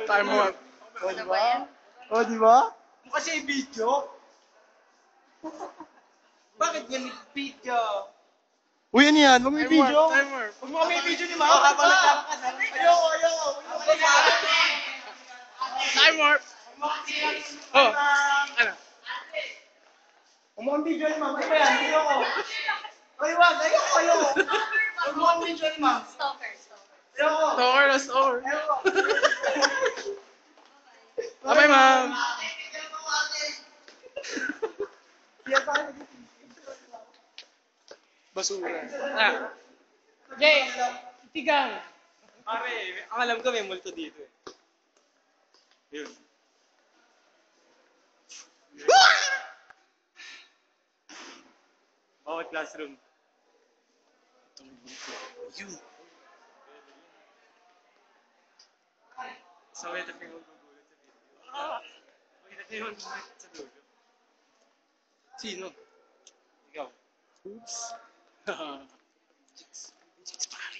Time warp. O, di ba? O, di ba? Kasi video. Bakit ganit video? Uy, ano yan? Huwag may video. Time warp. Huwag mo kami video ni Mama. Habang nagkakas. Ayoko. Time warp. Oh, ano? Huwag mo kami video ni Mama. Ano ba yan? Ayoko. Ayoko. Huwag mo kami video ni Mama. Stalker. Ayoko. Stalker na stalker. Ayoko. Bye, ma'am. Basura. Ah. Jay, tigang. Pare, ang alam ko may multo dito eh. Yun. Bawat classroom. Yun. So, ito yung magugulat sa video. Makita niyo yung sa dulo. Sino? Ikaw. Oops. Chicks pare.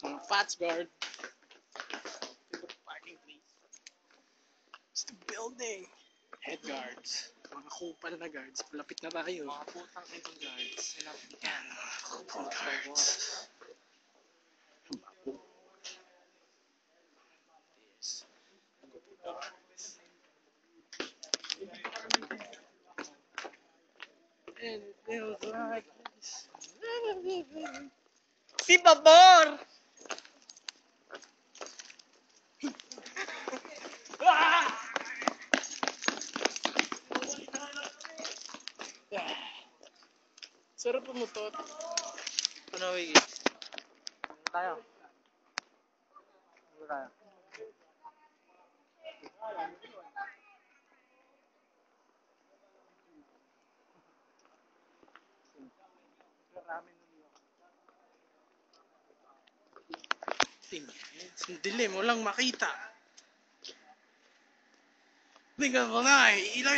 Mga Fats guard. Parking place. It's the building. Head guards. Mga kupal na guards. Malapit na tayo. Mga putang ibang guards. Yan. Mga kupal guards. Yes. And it feels like this. Si Babor! Sarap pumutot. Ano, Wiggy? Tayo. Tayo. Dilim, walang makita. Tingnan mo nga eh. Ilaw